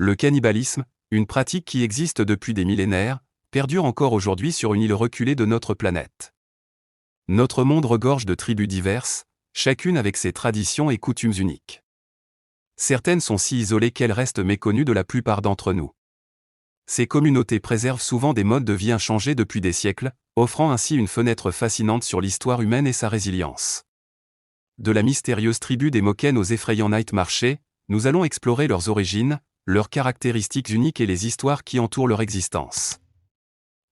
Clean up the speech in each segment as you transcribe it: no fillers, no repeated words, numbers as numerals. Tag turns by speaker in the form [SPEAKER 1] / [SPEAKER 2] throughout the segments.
[SPEAKER 1] Le cannibalisme, une pratique qui existe depuis des millénaires, perdure encore aujourd'hui sur une île reculée de notre planète. Notre monde regorge de tribus diverses, chacune avec ses traditions et coutumes uniques. Certaines sont si isolées qu'elles restent méconnues de la plupart d'entre nous. Ces communautés préservent souvent des modes de vie inchangés depuis des siècles, offrant ainsi une fenêtre fascinante sur l'histoire humaine et sa résilience. De la mystérieuse tribu des Moken aux effrayants night marchés, nous allons explorer leurs origines, leurs caractéristiques uniques et les histoires qui entourent leur existence.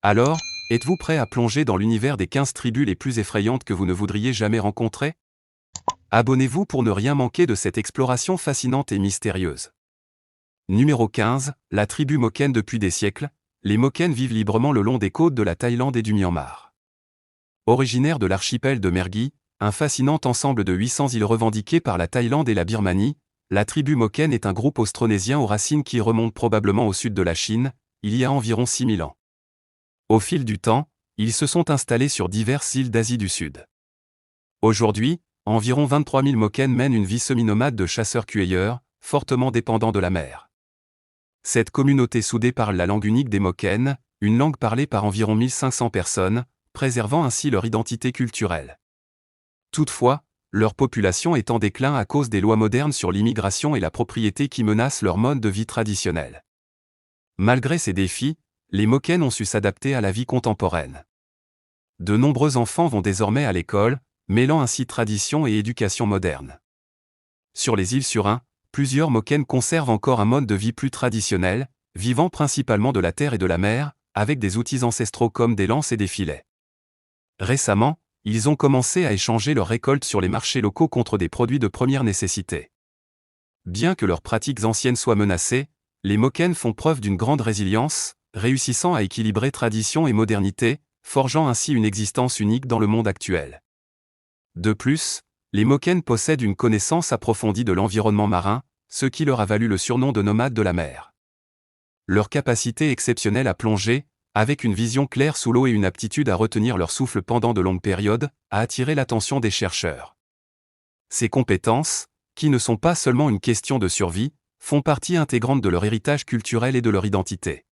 [SPEAKER 1] Alors, êtes-vous prêt à plonger dans l'univers des 15 tribus les plus effrayantes que vous ne voudriez jamais rencontrer? Abonnez-vous pour ne rien manquer de cette exploration fascinante et mystérieuse. Numéro 15, la tribu Moken. Depuis des siècles, les Moken vivent librement le long des côtes de la Thaïlande et du Myanmar. Originaire de l'archipel de Mergui, un fascinant ensemble de 800 îles revendiquées par la Thaïlande et la Birmanie, la tribu Moken est un groupe austronésien aux racines qui remontent probablement au sud de la Chine, il y a environ 6000 ans. Au fil du temps, ils se sont installés sur diverses îles d'Asie du Sud. Aujourd'hui, environ 23 000 Moken mènent une vie semi-nomade de chasseurs-cueilleurs, fortement dépendants de la mer. Cette communauté soudée parle la langue unique des Moken, une langue parlée par environ 1500 personnes, préservant ainsi leur identité culturelle. Toutefois, leur population est en déclin à cause des lois modernes sur l'immigration et la propriété qui menacent leur mode de vie traditionnel. Malgré ces défis, les Moken ont su s'adapter à la vie contemporaine. De nombreux enfants vont désormais à l'école, mêlant ainsi tradition et éducation moderne. Sur les îles Surin, plusieurs Moken conservent encore un mode de vie plus traditionnel, vivant principalement de la terre et de la mer, avec des outils ancestraux comme des lances et des filets. Récemment, ils ont commencé à échanger leurs récoltes sur les marchés locaux contre des produits de première nécessité. Bien que leurs pratiques anciennes soient menacées, les Moken font preuve d'une grande résilience, réussissant à équilibrer tradition et modernité, forgeant ainsi une existence unique dans le monde actuel. De plus, les Moken possèdent une connaissance approfondie de l'environnement marin, ce qui leur a valu le surnom de nomades de la mer. Leur capacité exceptionnelle à plonger, avec une vision claire sous l'eau et une aptitude à retenir leur souffle pendant de longues périodes, a attiré l'attention des chercheurs. Ces compétences, qui ne sont pas seulement une question de survie, font partie intégrante de leur héritage culturel et de leur identité.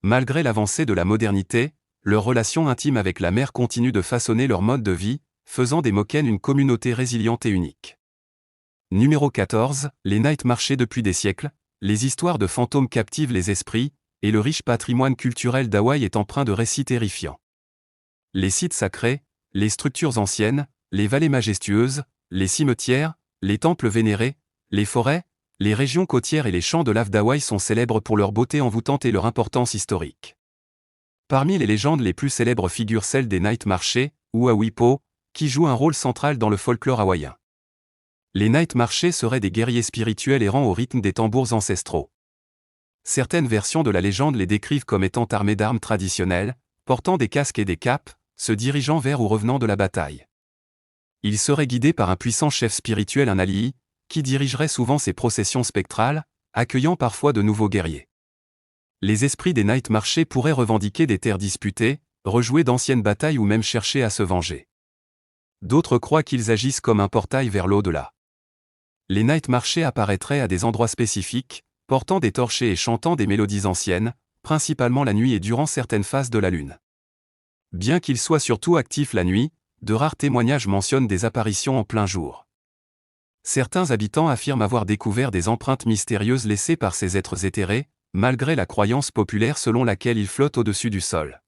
[SPEAKER 1] Malgré l'avancée de la modernité, leur relation intime avec la mer continue de façonner leur mode de vie, faisant des Moken une communauté résiliente et unique. Numéro 14, les night marchés. Depuis des siècles, les histoires de fantômes captivent les esprits, et le riche patrimoine culturel d'Hawaï est empreint de récits terrifiants. Les sites sacrés, les structures anciennes, les vallées majestueuses, les cimetières, les temples vénérés, les forêts, les régions côtières et les champs de lave d'Hawaï sont célèbres pour leur beauté envoûtante et leur importance historique. Parmi les légendes les plus célèbres figure celle des night marchés, ou Awipo, qui jouent un rôle central dans le folklore hawaïen. Les night marchés seraient des guerriers spirituels errant au rythme des tambours ancestraux. Certaines versions de la légende les décrivent comme étant armés d'armes traditionnelles, portant des casques et des capes, se dirigeant vers ou revenant de la bataille. Ils seraient guidés par un puissant chef spirituel, un alii, qui dirigerait souvent ces processions spectrales, accueillant parfois de nouveaux guerriers. Les esprits des night marchés pourraient revendiquer des terres disputées, rejouer d'anciennes batailles ou même chercher à se venger. D'autres croient qu'ils agissent comme un portail vers l'au-delà. Les night marchés apparaîtraient à des endroits spécifiques, portant des torchets et chantant des mélodies anciennes, principalement la nuit et durant certaines phases de la lune. Bien qu'ils soient surtout actifs la nuit, de rares témoignages mentionnent des apparitions en plein jour. Certains habitants affirment avoir découvert des empreintes mystérieuses laissées par ces êtres éthérés, malgré la croyance populaire selon laquelle ils flottent au-dessus du sol.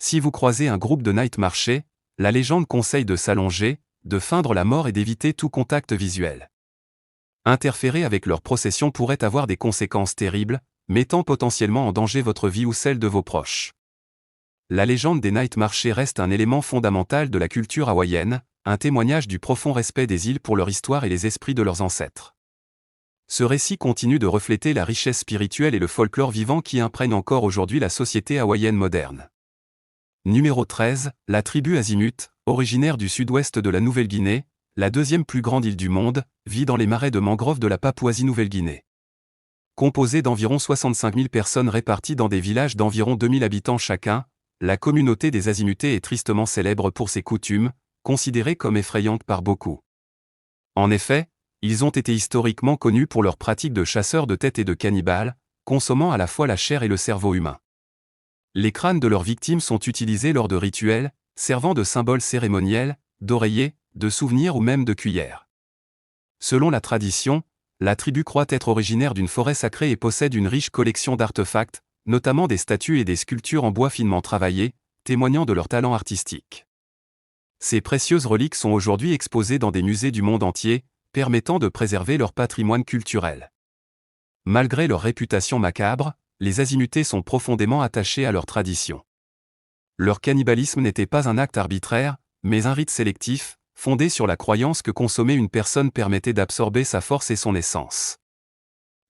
[SPEAKER 1] Si vous croisez un groupe de night marchés, la légende conseille de s'allonger, de feindre la mort et d'éviter tout contact visuel. Interférer avec leur procession pourrait avoir des conséquences terribles, mettant potentiellement en danger votre vie ou celle de vos proches. La légende des night marchés reste un élément fondamental de la culture hawaïenne, un témoignage du profond respect des îles pour leur histoire et les esprits de leurs ancêtres. Ce récit continue de refléter la richesse spirituelle et le folklore vivant qui imprègnent encore aujourd'hui la société hawaïenne moderne. Numéro 13, la tribu Azimut, originaire du sud-ouest de la Nouvelle-Guinée, la deuxième plus grande île du monde, vit dans les marais de mangroves de la Papouasie-Nouvelle-Guinée. Composée d'environ 65 000 personnes réparties dans des villages d'environ 2000 habitants chacun, la communauté des Azimutés est tristement célèbre pour ses coutumes, considérées comme effrayantes par beaucoup. En effet, Ils ont été historiquement connus pour leurs pratiques de chasseurs de têtes et de cannibales, consommant à la fois la chair et le cerveau humain. Les crânes de leurs victimes sont utilisés lors de rituels, servant de symboles cérémoniels, d'oreillers, de souvenirs ou même de cuillères. Selon la tradition, la tribu croit être originaire d'une forêt sacrée et possède une riche collection d'artefacts, notamment des statues et des sculptures en bois finement travaillées, témoignant de leur talent artistique. Ces précieuses reliques sont aujourd'hui exposées dans des musées du monde entier, permettant de préserver leur patrimoine culturel. Malgré leur réputation macabre, les Azimutés sont profondément attachés à leur tradition. Leur cannibalisme n'était pas un acte arbitraire, mais un rite sélectif, fondé sur la croyance que consommer une personne permettait d'absorber sa force et son essence.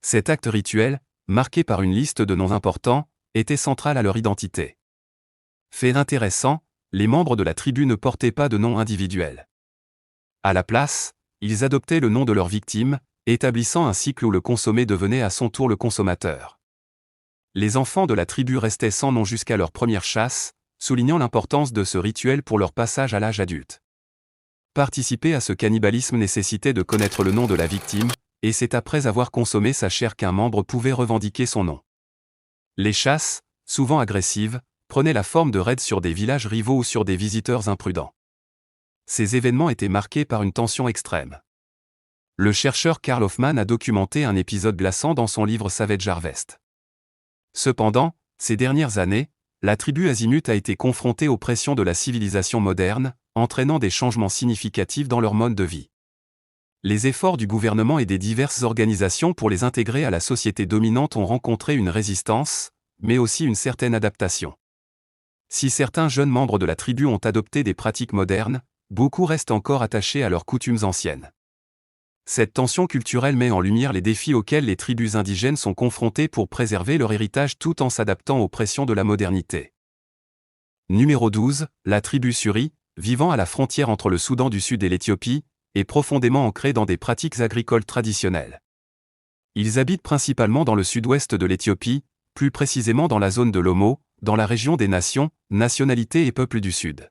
[SPEAKER 1] Cet acte rituel, marqué par une liste de noms importants, était central à leur identité. Fait intéressant, les membres de la tribu ne portaient pas de nom individuel. À la place, ils adoptaient le nom de leur victime, établissant un cycle où le consommé devenait à son tour le consommateur. Les enfants de la tribu restaient sans nom jusqu'à leur première chasse, soulignant l'importance de ce rituel pour leur passage à l'âge adulte. Participer à ce cannibalisme nécessitait de connaître le nom de la victime, et c'est après avoir consommé sa chair qu'un membre pouvait revendiquer son nom. Les chasses, souvent agressives, prenaient la forme de raids sur des villages rivaux ou sur des visiteurs imprudents. Ces événements étaient marqués par une tension extrême. Le chercheur Carl Hoffman a documenté un épisode glaçant dans son livre Savage Harvest. Cependant, ces dernières années, la tribu Azimut a été confrontée aux pressions de la civilisation moderne, entraînant des changements significatifs dans leur mode de vie. Les efforts du gouvernement et des diverses organisations pour les intégrer à la société dominante ont rencontré une résistance, mais aussi une certaine adaptation. Si certains jeunes membres de la tribu ont adopté des pratiques modernes, beaucoup restent encore attachés à leurs coutumes anciennes. Cette tension culturelle met en lumière les défis auxquels les tribus indigènes sont confrontées pour préserver leur héritage tout en s'adaptant aux pressions de la modernité. Numéro 12, la tribu Suri, vivant à la frontière entre le Soudan du Sud et l'Éthiopie, est profondément ancrée dans des pratiques agricoles traditionnelles. Ils habitent principalement dans le sud-ouest de l'Éthiopie, plus précisément dans la zone de l'Omo, dans la région des nations, nationalités et peuples du Sud.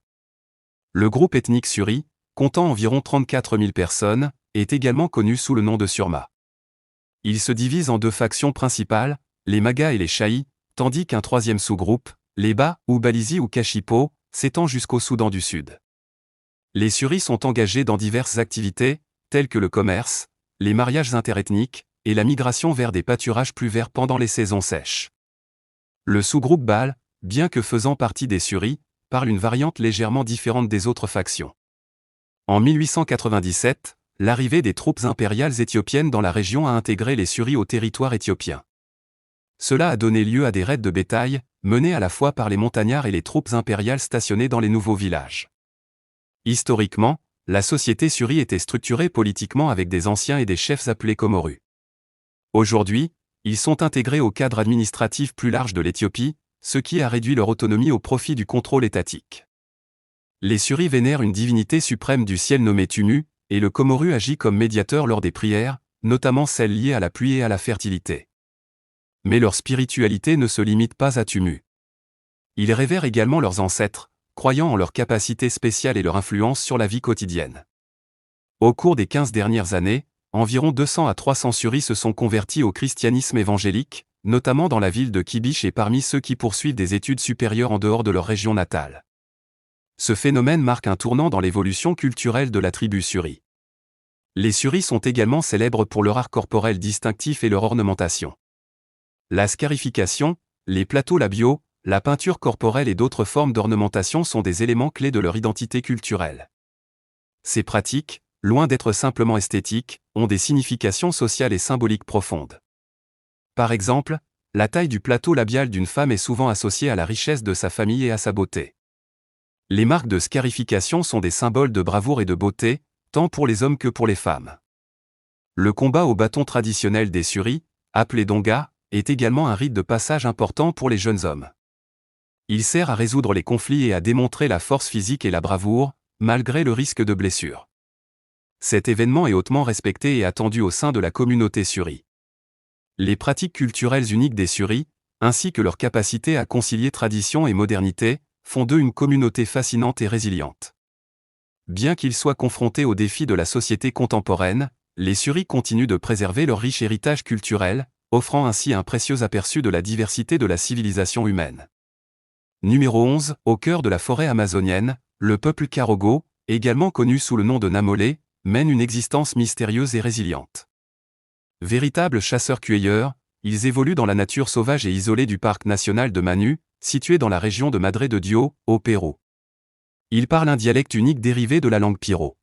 [SPEAKER 1] Le groupe ethnique Suri, comptant environ 34 000 personnes, est également connu sous le nom de Surma. Il se divise en deux factions principales, les Maga et les Shaï, tandis qu'un troisième sous-groupe, les Ba, ou Balizi ou Kashipo, s'étend jusqu'au Soudan du Sud. Les Suri sont engagés dans diverses activités, telles que le commerce, les mariages interethniques, et la migration vers des pâturages plus verts pendant les saisons sèches. Le sous-groupe Baal, bien que faisant partie des Suri, parle une variante légèrement différente des autres factions. En 1897, l'arrivée des troupes impériales éthiopiennes dans la région a intégré les Suri au territoire éthiopien. Cela a donné lieu à des raids de bétail, menés à la fois par les montagnards et les troupes impériales stationnées dans les nouveaux villages. Historiquement, la société Suri était structurée politiquement avec des anciens et des chefs appelés Komoru. Aujourd'hui, ils sont intégrés au cadre administratif plus large de l'Éthiopie, ce qui a réduit leur autonomie au profit du contrôle étatique. Les Suri vénèrent une divinité suprême du ciel nommée Tumu, et le Komoru agit comme médiateur lors des prières, notamment celles liées à la pluie et à la fertilité. Mais leur spiritualité ne se limite pas à Tumu. Ils révèrent également leurs ancêtres, croyant en leur capacité spéciale et leur influence sur la vie quotidienne. Au cours des 15 dernières années, environ 200 à 300 Suri se sont convertis au christianisme évangélique, notamment dans la ville de Kibiche et parmi ceux qui poursuivent des études supérieures en dehors de leur région natale. Ce phénomène marque un tournant dans l'évolution culturelle de la tribu Suri. Les Suri sont également célèbres pour leur art corporel distinctif et leur ornementation. La scarification, les plateaux labiaux, la peinture corporelle et d'autres formes d'ornementation sont des éléments clés de leur identité culturelle. Ces pratiques, loin d'être simplement esthétiques, ont des significations sociales et symboliques profondes. Par exemple, la taille du plateau labial d'une femme est souvent associée à la richesse de sa famille et à sa beauté. Les marques de scarification sont des symboles de bravoure et de beauté, tant pour les hommes que pour les femmes. Le combat au bâton traditionnel des Suri, appelé Donga, est également un rite de passage important pour les jeunes hommes. Il sert à résoudre les conflits et à démontrer la force physique et la bravoure, malgré le risque de blessure. Cet événement est hautement respecté et attendu au sein de la communauté Suri. Les pratiques culturelles uniques des Suri, ainsi que leur capacité à concilier tradition et modernité, font d'eux une communauté fascinante et résiliente. Bien qu'ils soient confrontés aux défis de la société contemporaine, les Suri continuent de préserver leur riche héritage culturel, offrant ainsi un précieux aperçu de la diversité de la civilisation humaine. Numéro 11. Au cœur de la forêt amazonienne, le peuple Karogo, également connu sous le nom de Namolé, mène une existence mystérieuse et résiliente. Véritables chasseurs-cueilleurs, ils évoluent dans la nature sauvage et isolée du parc national de Manu, situé dans la région de Madre de Dios, au Pérou. Ils parlent un dialecte unique dérivé de la langue piro.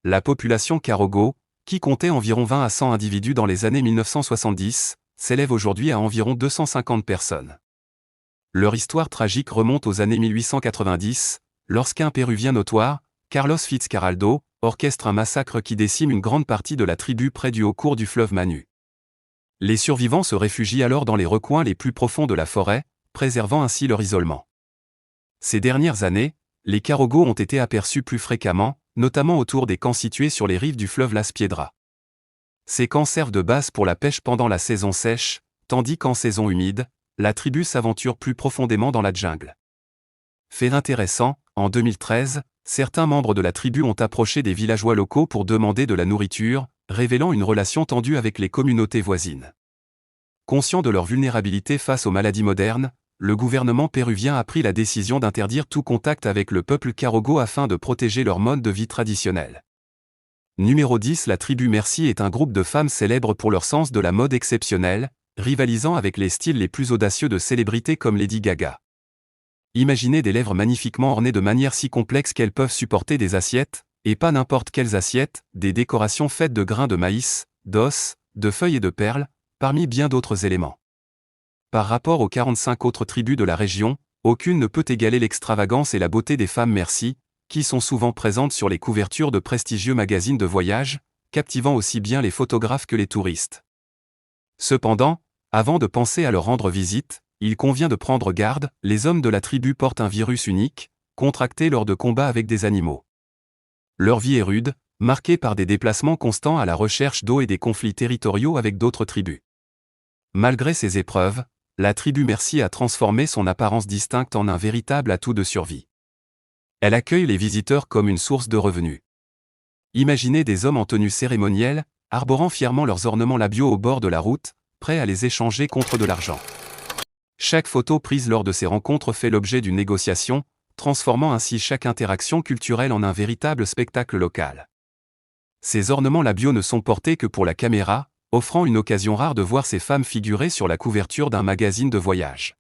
[SPEAKER 1] La population Karogo, qui comptait environ 20 à 100 individus dans les années 1970, s'élève aujourd'hui à environ 250 personnes. Leur histoire tragique remonte aux années 1890, lorsqu'un Péruvien notoire, Carlos Fitzcarraldo, orchestre un massacre qui décime une grande partie de la tribu près du haut cours du fleuve Manu. Les survivants se réfugient alors dans les recoins les plus profonds de la forêt, préservant ainsi leur isolement. Ces dernières années, les Karogo ont été aperçus plus fréquemment, notamment autour des camps situés sur les rives du fleuve Las Piedras. Ces camps servent de base pour la pêche pendant la saison sèche, tandis qu'en saison humide, la tribu s'aventure plus profondément dans la jungle. Fait intéressant, en 2013, certains membres de la tribu ont approché des villageois locaux pour demander de la nourriture, révélant une relation tendue avec les communautés voisines. Conscient de leur vulnérabilité face aux maladies modernes, le gouvernement péruvien a pris la décision d'interdire tout contact avec le peuple Karogo afin de protéger leur mode de vie traditionnel. Numéro 10. La tribu Merci est un groupe de femmes célèbres pour leur sens de la mode exceptionnel, rivalisant avec les styles les plus audacieux de célébrités comme Lady Gaga. Imaginez des lèvres magnifiquement ornées de manière si complexe qu'elles peuvent supporter des assiettes, et pas n'importe quelles assiettes, des décorations faites de grains de maïs, d'os, de feuilles et de perles, parmi bien d'autres éléments. Par rapport aux 45 autres tribus de la région, aucune ne peut égaler l'extravagance et la beauté des femmes Merci, qui sont souvent présentes sur les couvertures de prestigieux magazines de voyage, captivant aussi bien les photographes que les touristes. Cependant, avant de penser à leur rendre visite, il convient de prendre garde, les hommes de la tribu portent un virus unique, contracté lors de combats avec des animaux. Leur vie est rude, marquée par des déplacements constants à la recherche d'eau et des conflits territoriaux avec d'autres tribus. Malgré ces épreuves, la tribu Merci a transformé son apparence distincte en un véritable atout de survie. Elle accueille les visiteurs comme une source de revenus. Imaginez des hommes en tenue cérémonielle, arborant fièrement leurs ornements labiaux au bord de la route, prêts à les échanger contre de l'argent. Chaque photo prise lors de ces rencontres fait l'objet d'une négociation, transformant ainsi chaque interaction culturelle en un véritable spectacle local. Ces ornements labiaux ne sont portés que pour la caméra, offrant une occasion rare de voir ces femmes figurer sur la couverture d'un magazine de voyage.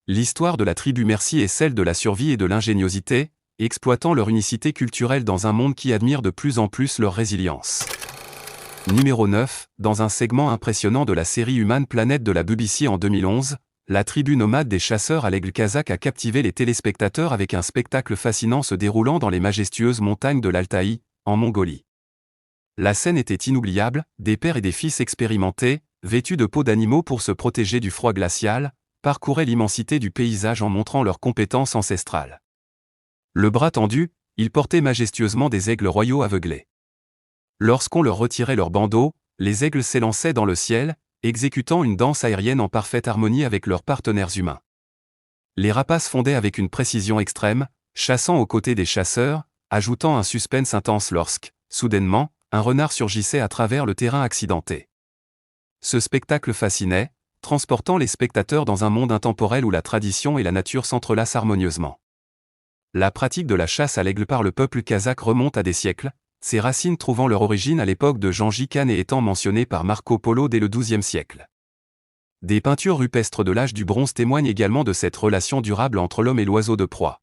[SPEAKER 1] L'histoire de la tribu Merci est celle de la survie et de l'ingéniosité, exploitant leur unicité culturelle dans un monde qui admire de plus en plus leur résilience. Numéro 9. Dans un segment impressionnant de la série Human Planet de la BBC en 2011, la tribu nomade des chasseurs à l'aigle kazakh a captivé les téléspectateurs avec un spectacle fascinant se déroulant dans les majestueuses montagnes de l'Altaï, en Mongolie. La scène était inoubliable, des pères et des fils expérimentés, vêtus de peaux d'animaux pour se protéger du froid glacial, parcouraient l'immensité du paysage en montrant leurs compétences ancestrales. Le bras tendu, ils portaient majestueusement des aigles royaux aveuglés. Lorsqu'on leur retirait leur bandeau, les aigles s'élançaient dans le ciel, exécutant une danse aérienne en parfaite harmonie avec leurs partenaires humains. Les rapaces fondaient avec une précision extrême, chassant aux côtés des chasseurs, ajoutant un suspense intense lorsque, soudainement, un renard surgissait à travers le terrain accidenté. Ce spectacle fascinait, transportant les spectateurs dans un monde intemporel où la tradition et la nature s'entrelacent harmonieusement. La pratique de la chasse à l'aigle par le peuple kazakh remonte à des siècles, ses racines trouvant leur origine à l'époque de Gengis Khan et étant mentionnées par Marco Polo dès le XIIe siècle. Des peintures rupestres de l'âge du bronze témoignent également de cette relation durable entre l'homme et l'oiseau de proie.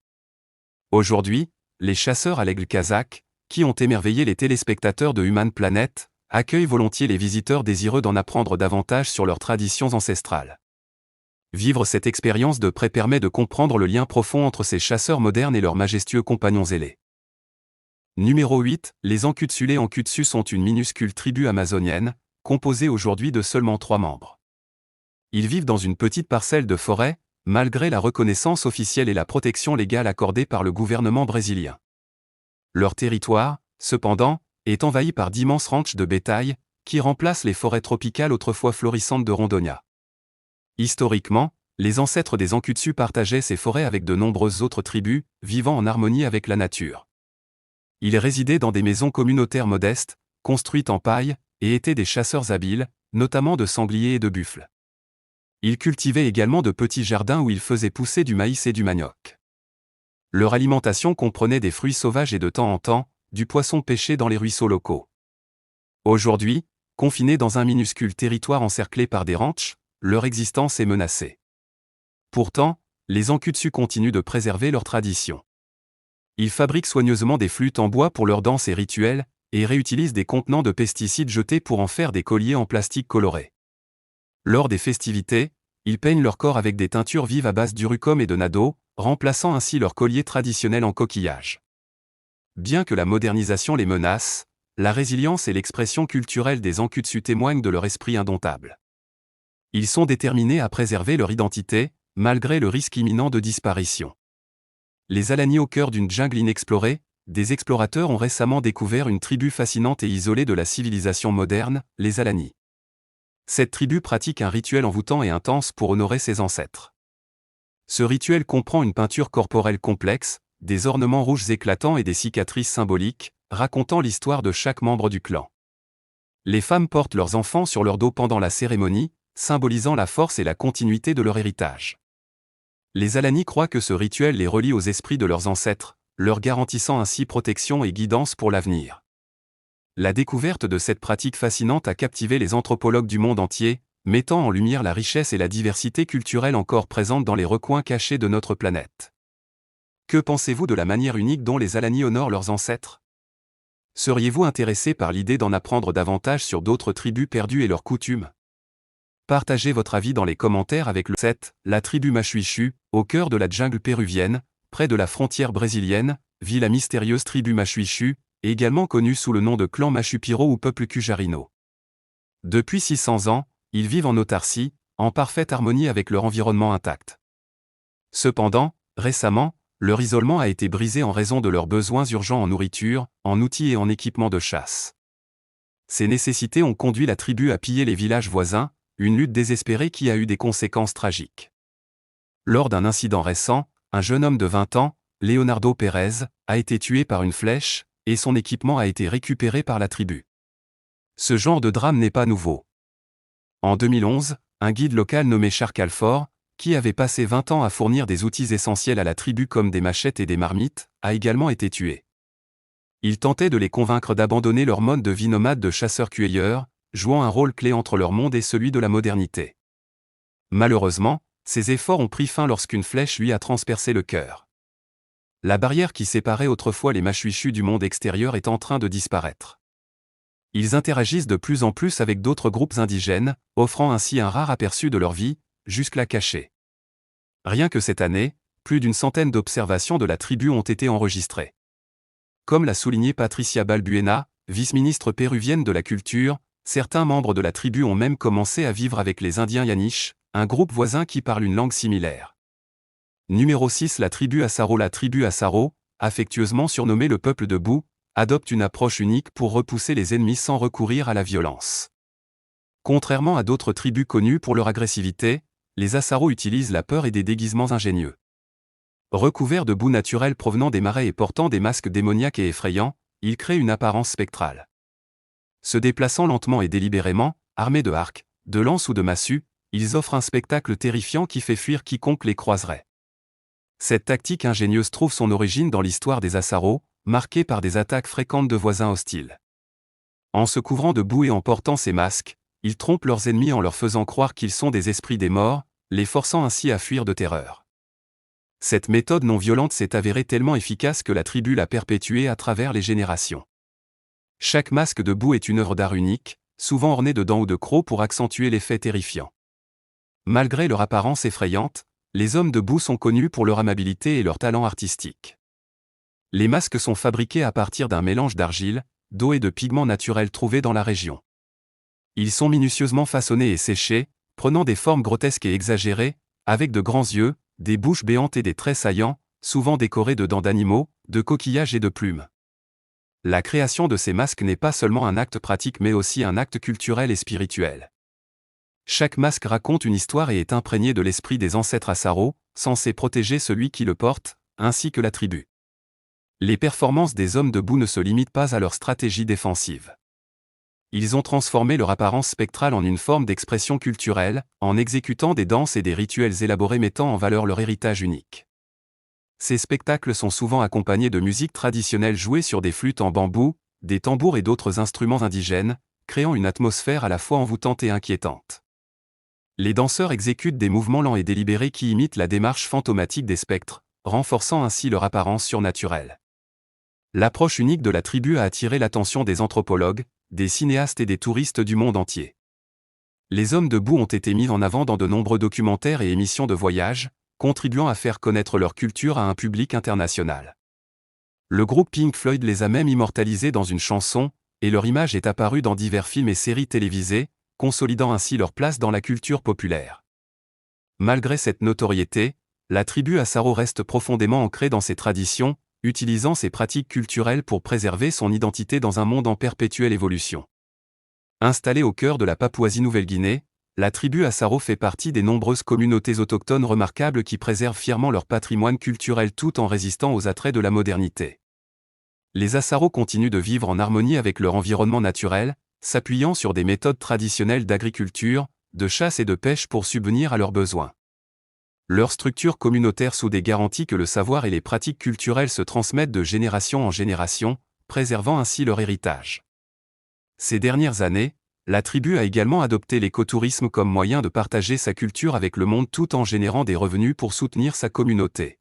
[SPEAKER 1] Aujourd'hui, les chasseurs à l'aigle kazakh, qui ont émerveillé les téléspectateurs de Human Planet, accueillent volontiers les visiteurs désireux d'en apprendre davantage sur leurs traditions ancestrales. Vivre cette expérience de près permet de comprendre le lien profond entre ces chasseurs modernes et leurs majestueux compagnons ailés. Numéro 8. Les Ankutsu. Les Ankutsu sont une minuscule tribu amazonienne, composée aujourd'hui de seulement 3 membres. Ils vivent dans une petite parcelle de forêt, malgré la reconnaissance officielle et la protection légale accordée par le gouvernement brésilien. Leur territoire, cependant, est envahi par d'immenses ranchs de bétail, qui remplacent les forêts tropicales autrefois florissantes de Rondônia. Historiquement, les ancêtres des Ankutsu partageaient ces forêts avec de nombreuses autres tribus, vivant en harmonie avec la nature. Ils résidaient dans des maisons communautaires modestes, construites en paille, et étaient des chasseurs habiles, notamment de sangliers et de buffles. Ils cultivaient également de petits jardins où ils faisaient pousser du maïs et du manioc. Leur alimentation comprenait des fruits sauvages et de temps en temps, du poisson pêché dans les ruisseaux locaux. Aujourd'hui, confinés dans un minuscule territoire encerclé par des ranchs, leur existence est menacée. Pourtant, les Ankutsu continuent de préserver leurs traditions. Ils fabriquent soigneusement des flûtes en bois pour leurs danses et rituels, et réutilisent des contenants de pesticides jetés pour en faire des colliers en plastique coloré. Lors des festivités, ils peignent leur corps avec des teintures vives à base d'urucum et de nado, remplaçant ainsi leurs colliers traditionnels en coquillage. Bien que la modernisation les menace, la résilience et l'expression culturelle des Ankutsu témoignent de leur esprit indomptable. Ils sont déterminés à préserver leur identité, malgré le risque imminent de disparition. Les Alani au cœur d'une jungle inexplorée, des explorateurs ont récemment découvert une tribu fascinante et isolée de la civilisation moderne, les Alani. Cette tribu pratique un rituel envoûtant et intense pour honorer ses ancêtres. Ce rituel comprend une peinture corporelle complexe, des ornements rouges éclatants et des cicatrices symboliques, racontant l'histoire de chaque membre du clan. Les femmes portent leurs enfants sur leur dos pendant la cérémonie, symbolisant la force et la continuité de leur héritage. Les Alani croient que ce rituel les relie aux esprits de leurs ancêtres, leur garantissant ainsi protection et guidance pour l'avenir. La découverte de cette pratique fascinante a captivé les anthropologues du monde entier, mettant en lumière la richesse et la diversité culturelle encore présentes dans les recoins cachés de notre planète. Que pensez-vous de la manière unique dont les Alani honorent leurs ancêtres? Seriez-vous intéressé par l'idée d'en apprendre davantage sur d'autres tribus perdues et leurs coutumes? Partagez votre avis dans les commentaires avec le 7, la tribu Machuichu, au cœur de la jungle péruvienne, près de la frontière brésilienne, vit la mystérieuse tribu Machuichu, également connue sous le nom de clan Machupiro ou peuple Cujarino. Depuis 600 ans, ils vivent en autarcie, en parfaite harmonie avec leur environnement intact. Cependant, récemment, leur isolement a été brisé en raison de leurs besoins urgents en nourriture, en outils et en équipement de chasse. Ces nécessités ont conduit la tribu à piller les villages voisins, une lutte désespérée qui a eu des conséquences tragiques. Lors d'un incident récent, un jeune homme de 20 ans, Leonardo Pérez, a été tué par une flèche, et son équipement a été récupéré par la tribu. Ce genre de drame n'est pas nouveau. En 2011, un guide local nommé Shark Alford, qui avait passé 20 ans à fournir des outils essentiels à la tribu comme des machettes et des marmites, a également été tué. Il tentait de les convaincre d'abandonner leur mode de vie nomade de chasseurs-cueilleurs, jouant un rôle clé entre leur monde et celui de la modernité. Malheureusement, ses efforts ont pris fin lorsqu'une flèche lui a transpercé le cœur. La barrière qui séparait autrefois les Machuichu du monde extérieur est en train de disparaître. Ils interagissent de plus en plus avec d'autres groupes indigènes, offrant ainsi un rare aperçu de leur vie, jusque-là cachée. Rien que cette année, plus d'une centaine d'observations de la tribu ont été enregistrées. Comme l'a souligné Patricia Balbuena, vice-ministre péruvienne de la Culture, certains membres de la tribu ont même commencé à vivre avec les Indiens Yaniche, un groupe voisin qui parle une langue similaire. Numéro 6. La tribu Asaro. La tribu Asaro, affectueusement surnommée le peuple de boue, adopte une approche unique pour repousser les ennemis sans recourir à la violence. Contrairement à d'autres tribus connues pour leur agressivité, les Asaro utilisent la peur et des déguisements ingénieux. Recouverts de boue naturelle provenant des marais et portant des masques démoniaques et effrayants, ils créent une apparence spectrale. Se déplaçant lentement et délibérément, armés de arcs, de lances ou de massues, ils offrent un spectacle terrifiant qui fait fuir quiconque les croiserait. Cette tactique ingénieuse trouve son origine dans l'histoire des Asaro, marquée par des attaques fréquentes de voisins hostiles. En se couvrant de boue et en portant ces masques, ils trompent leurs ennemis en leur faisant croire qu'ils sont des esprits des morts, les forçant ainsi à fuir de terreur. Cette méthode non violente s'est avérée tellement efficace que la tribu l'a perpétuée à travers les générations. Chaque masque de boue est une œuvre d'art unique, souvent ornée de dents ou de crocs pour accentuer l'effet terrifiant. Malgré leur apparence effrayante, les hommes de boue sont connus pour leur amabilité et leur talent artistique. Les masques sont fabriqués à partir d'un mélange d'argile, d'eau et de pigments naturels trouvés dans la région. Ils sont minutieusement façonnés et séchés, prenant des formes grotesques et exagérées, avec de grands yeux, des bouches béantes et des traits saillants, souvent décorés de dents d'animaux, de coquillages et de plumes. La création de ces masques n'est pas seulement un acte pratique mais aussi un acte culturel et spirituel. Chaque masque raconte une histoire et est imprégné de l'esprit des ancêtres Asaro, censés protéger celui qui le porte, ainsi que la tribu. Les performances des hommes de boue ne se limitent pas à leur stratégie défensive. Ils ont transformé leur apparence spectrale en une forme d'expression culturelle, en exécutant des danses et des rituels élaborés mettant en valeur leur héritage unique. Ces spectacles sont souvent accompagnés de musique traditionnelle jouée sur des flûtes en bambou, des tambours et d'autres instruments indigènes, créant une atmosphère à la fois envoûtante et inquiétante. Les danseurs exécutent des mouvements lents et délibérés qui imitent la démarche fantomatique des spectres, renforçant ainsi leur apparence surnaturelle. L'approche unique de la tribu a attiré l'attention des anthropologues, des cinéastes et des touristes du monde entier. Les hommes debout ont été mis en avant dans de nombreux documentaires et émissions de voyage, contribuant à faire connaître leur culture à un public international. Le groupe Pink Floyd les a même immortalisés dans une chanson, et leur image est apparue dans divers films et séries télévisées, consolidant ainsi leur place dans la culture populaire. Malgré cette notoriété, la tribu Asaro reste profondément ancrée dans ses traditions, utilisant ses pratiques culturelles pour préserver son identité dans un monde en perpétuelle évolution. Installée au cœur de la Papouasie-Nouvelle-Guinée, la tribu Asaro fait partie des nombreuses communautés autochtones remarquables qui préservent fièrement leur patrimoine culturel tout en résistant aux attraits de la modernité. Les Asaro continuent de vivre en harmonie avec leur environnement naturel, s'appuyant sur des méthodes traditionnelles d'agriculture, de chasse et de pêche pour subvenir à leurs besoins. Leur structure communautaire soudée garantit que le savoir et les pratiques culturelles se transmettent de génération en génération, préservant ainsi leur héritage. Ces dernières années, la tribu a également adopté l'écotourisme comme moyen de partager sa culture avec le monde tout en générant des revenus pour soutenir sa communauté.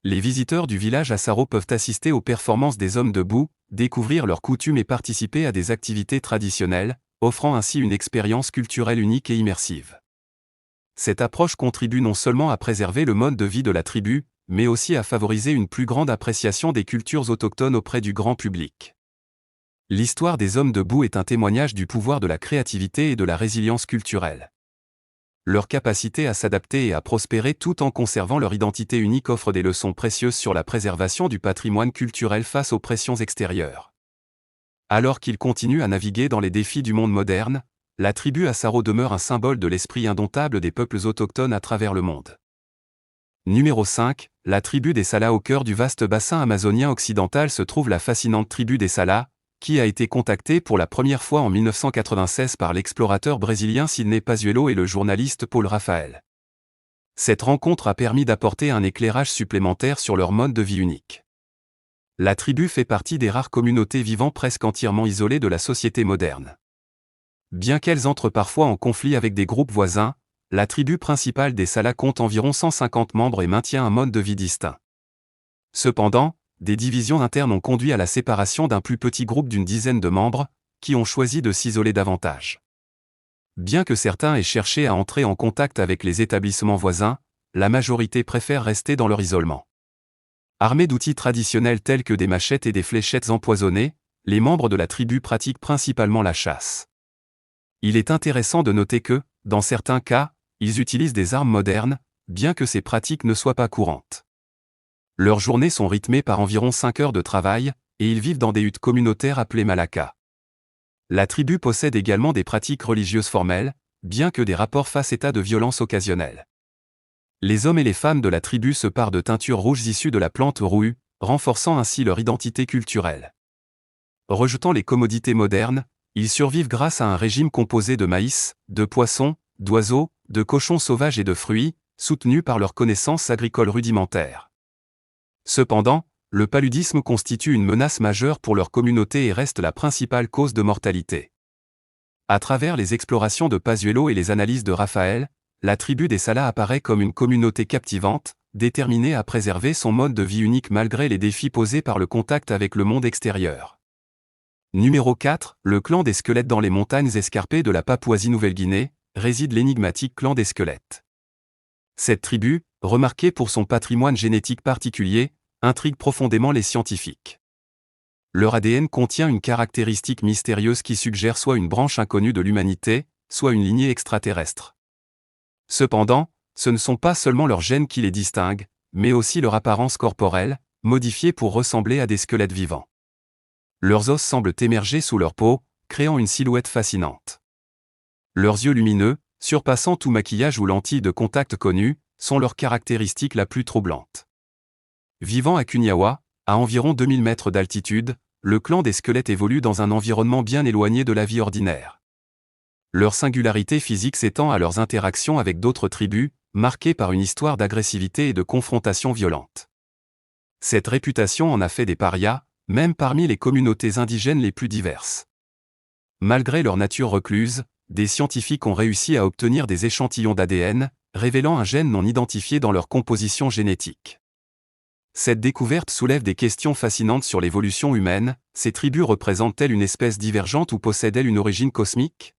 [SPEAKER 1] Les visiteurs du village Asaro peuvent assister aux performances des hommes debout, découvrir leurs coutumes et participer à des activités traditionnelles, offrant ainsi une expérience culturelle unique et immersive. Cette approche contribue non seulement à préserver le mode de vie de la tribu, mais aussi à favoriser une plus grande appréciation des cultures autochtones auprès du grand public. L'histoire des hommes debout est un témoignage du pouvoir de la créativité et de la résilience culturelle. Leur capacité à s'adapter et à prospérer tout en conservant leur identité unique offre des leçons précieuses sur la préservation du patrimoine culturel face aux pressions extérieures. Alors qu'ils continuent à naviguer dans les défis du monde moderne, la tribu Asaro demeure un symbole de l'esprit indomptable des peuples autochtones à travers le monde. Numéro 5, la tribu des Salas. Au cœur du vaste bassin amazonien occidental se trouve la fascinante tribu des Salas, qui a été contactée pour la première fois en 1996 par l'explorateur brésilien Sidney Pazuello et le journaliste Paul Raphael. Cette rencontre a permis d'apporter un éclairage supplémentaire sur leur mode de vie unique. La tribu fait partie des rares communautés vivant presque entièrement isolées de la société moderne. Bien qu'elles entrent parfois en conflit avec des groupes voisins, la tribu principale des Salas compte environ 150 membres et maintient un mode de vie distinct. Cependant, des divisions internes ont conduit à la séparation d'un plus petit groupe d'une dizaine de membres, qui ont choisi de s'isoler davantage. Bien que certains aient cherché à entrer en contact avec les établissements voisins, la majorité préfère rester dans leur isolement. Armés d'outils traditionnels tels que des machettes et des fléchettes empoisonnées, les membres de la tribu pratiquent principalement la chasse. Il est intéressant de noter que, dans certains cas, ils utilisent des armes modernes, bien que ces pratiques ne soient pas courantes. Leurs journées sont rythmées par environ 5 heures de travail, et ils vivent dans des huttes communautaires appelées malakas. La tribu possède également des pratiques religieuses formelles, bien que des rapports fassent état de violences occasionnelles. Les hommes et les femmes de la tribu se parent de teintures rouges issues de la plante rouhu, renforçant ainsi leur identité culturelle. Rejetant les commodités modernes, ils survivent grâce à un régime composé de maïs, de poissons, d'oiseaux, de cochons sauvages et de fruits, soutenus par leurs connaissances agricoles rudimentaires. Cependant, le paludisme constitue une menace majeure pour leur communauté et reste la principale cause de mortalité. À travers les explorations de Pazuello et les analyses de Raphaël, la tribu des Salas apparaît comme une communauté captivante, déterminée à préserver son mode de vie unique malgré les défis posés par le contact avec le monde extérieur. Numéro 4, le clan des squelettes. Dans les montagnes escarpées de la Papouasie-Nouvelle-Guinée, réside l'énigmatique clan des squelettes. Cette tribu, remarquée pour son patrimoine génétique particulier, intrigue profondément les scientifiques. Leur ADN contient une caractéristique mystérieuse qui suggère soit une branche inconnue de l'humanité, soit une lignée extraterrestre. Cependant, ce ne sont pas seulement leurs gènes qui les distinguent, mais aussi leur apparence corporelle, modifiée pour ressembler à des squelettes vivants. Leurs os semblent émerger sous leur peau, créant une silhouette fascinante. Leurs yeux lumineux, surpassant tout maquillage ou lentille de contact connu, sont leurs caractéristiques la plus troublante. Vivant à Cuniawa, à environ 2000 mètres d'altitude, le clan des squelettes évolue dans un environnement bien éloigné de la vie ordinaire. Leur singularité physique s'étend à leurs interactions avec d'autres tribus, marquées par une histoire d'agressivité et de confrontation violente. Cette réputation en a fait des parias, même parmi les communautés indigènes les plus diverses. Malgré leur nature recluse, des scientifiques ont réussi à obtenir des échantillons d'ADN, révélant un gène non identifié dans leur composition génétique. Cette découverte soulève des questions fascinantes sur l'évolution humaine. Ces tribus représentent-elles une espèce divergente ou possèdent-elles une origine cosmique?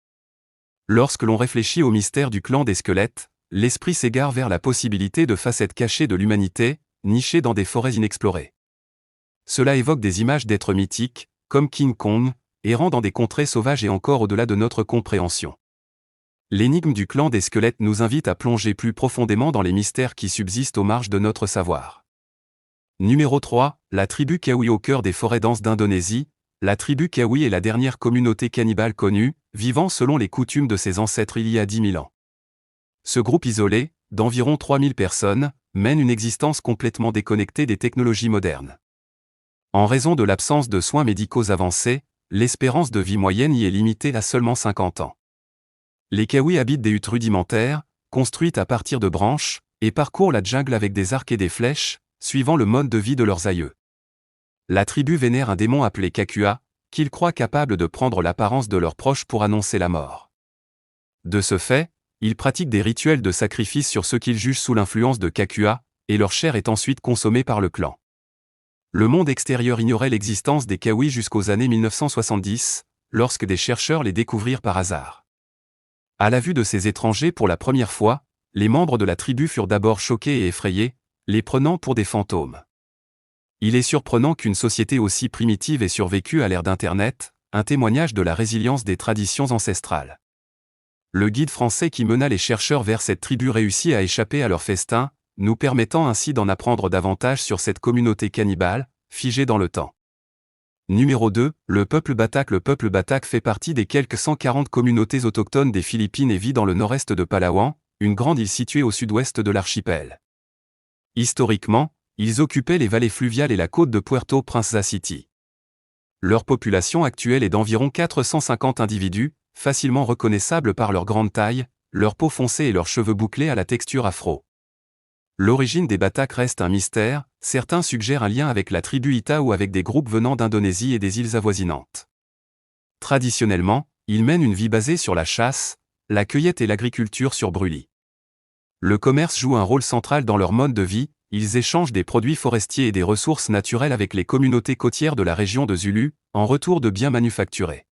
[SPEAKER 1] Lorsque l'on réfléchit au mystère du clan des squelettes, l'esprit s'égare vers la possibilité de facettes cachées de l'humanité, nichées dans des forêts inexplorées. Cela évoque des images d'êtres mythiques, comme King Kong, errant dans des contrées sauvages et encore au-delà de notre compréhension. L'énigme du clan des squelettes nous invite à plonger plus profondément dans les mystères qui subsistent aux marges de notre savoir. Numéro 3, la tribu Kawi au cœur des forêts denses d'Indonésie. La tribu Kawi est la dernière communauté cannibale connue, vivant selon les coutumes de ses ancêtres il y a 10 000 ans. Ce groupe isolé, d'environ 3000 personnes, mène une existence complètement déconnectée des technologies modernes. En raison de l'absence de soins médicaux avancés, l'espérance de vie moyenne y est limitée à seulement 50 ans. Les Kawi habitent des huttes rudimentaires, construites à partir de branches, et parcourent la jungle avec des arcs et des flèches, suivant le mode de vie de leurs aïeux. La tribu vénère un démon appelé Kakua, qu'ils croient capable de prendre l'apparence de leurs proches pour annoncer la mort. De ce fait, ils pratiquent des rituels de sacrifice sur ceux qu'ils jugent sous l'influence de Kakua, et leur chair est ensuite consommée par le clan. Le monde extérieur ignorait l'existence des Kawi jusqu'aux années 1970, lorsque des chercheurs les découvrirent par hasard. À la vue de ces étrangers pour la première fois, les membres de la tribu furent d'abord choqués et effrayés, les prenant pour des fantômes. Il est surprenant qu'une société aussi primitive ait survécu à l'ère d'Internet, un témoignage de la résilience des traditions ancestrales. Le guide français qui mena les chercheurs vers cette tribu réussit à échapper à leur festin, nous permettant ainsi d'en apprendre davantage sur cette communauté cannibale, figée dans le temps. Numéro 2, le peuple Batak. Le peuple Batak fait partie des quelques 140 communautés autochtones des Philippines et vit dans le nord-est de Palawan, une grande île située au sud-ouest de l'archipel. Historiquement, ils occupaient les vallées fluviales et la côte de Puerto Princesa City. Leur population actuelle est d'environ 450 individus, facilement reconnaissables par leur grande taille, leur peau foncée et leurs cheveux bouclés à la texture afro. L'origine des Batak reste un mystère, certains suggèrent un lien avec la tribu Ita ou avec des groupes venant d'Indonésie et des îles avoisinantes. Traditionnellement, ils mènent une vie basée sur la chasse, la cueillette et l'agriculture sur brûlis. Le commerce joue un rôle central dans leur mode de vie, ils échangent des produits forestiers et des ressources naturelles avec les communautés côtières de la région de Zulu, en retour de biens manufacturés.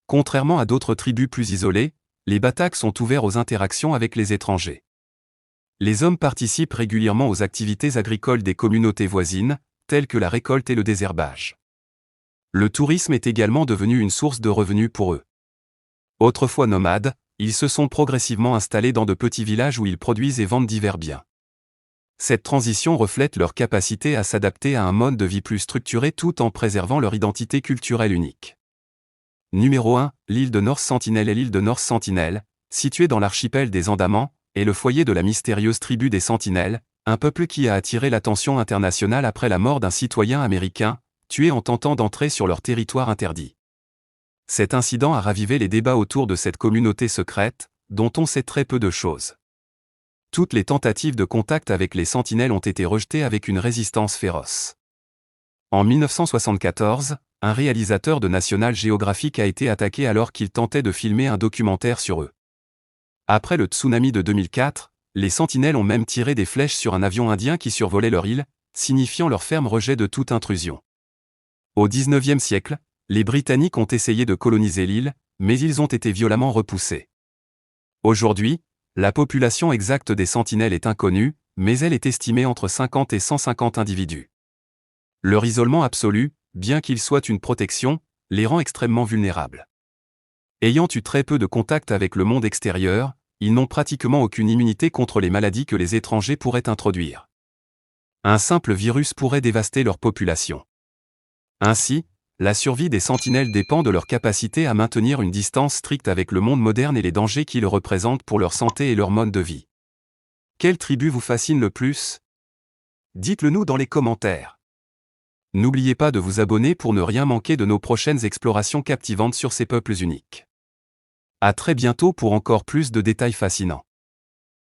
[SPEAKER 1] Contrairement à d'autres tribus plus isolées, les Batak sont ouverts aux interactions avec les étrangers. Les hommes participent régulièrement aux activités agricoles des communautés voisines, telles que la récolte et le désherbage. Le tourisme est également devenu une source de revenus pour eux. Autrefois nomades, ils se sont progressivement installés dans de petits villages où ils produisent et vendent divers biens. Cette transition reflète leur capacité à s'adapter à un mode de vie plus structuré tout en préservant leur identité culturelle unique. Numéro 1, l'île de North Sentinel. L'île de North Sentinel, située dans l'archipel des Andamans, est le foyer de la mystérieuse tribu des Sentinelles, un peuple qui a attiré l'attention internationale après la mort d'un citoyen américain, tué en tentant d'entrer sur leur territoire interdit. Cet incident a ravivé les débats autour de cette communauté secrète, dont on sait très peu de choses. Toutes les tentatives de contact avec les Sentinelles ont été rejetées avec une résistance féroce. En 1974, un réalisateur de National Geographic a été attaqué alors qu'il tentait de filmer un documentaire sur eux. Après le tsunami de 2004, les Sentinelles ont même tiré des flèches sur un avion indien qui survolait leur île, signifiant leur ferme rejet de toute intrusion. Au XIXe siècle, les Britanniques ont essayé de coloniser l'île, mais ils ont été violemment repoussés. Aujourd'hui, la population exacte des Sentinelles est inconnue, mais elle est estimée entre 50 et 150 individus. Leur isolement absolu, bien qu'il soit une protection, les rend extrêmement vulnérables. Ayant eu très peu de contact avec le monde extérieur, ils n'ont pratiquement aucune immunité contre les maladies que les étrangers pourraient introduire. Un simple virus pourrait dévaster leur population. Ainsi, la survie des Sentinelles dépend de leur capacité à maintenir une distance stricte avec le monde moderne et les dangers qu'il représente pour leur santé et leur mode de vie. Quelle tribu vous fascine le plus? Dites-le nous dans les commentaires. N'oubliez pas de vous abonner pour ne rien manquer de nos prochaines explorations captivantes sur ces peuples uniques. À très bientôt pour encore plus de détails fascinants.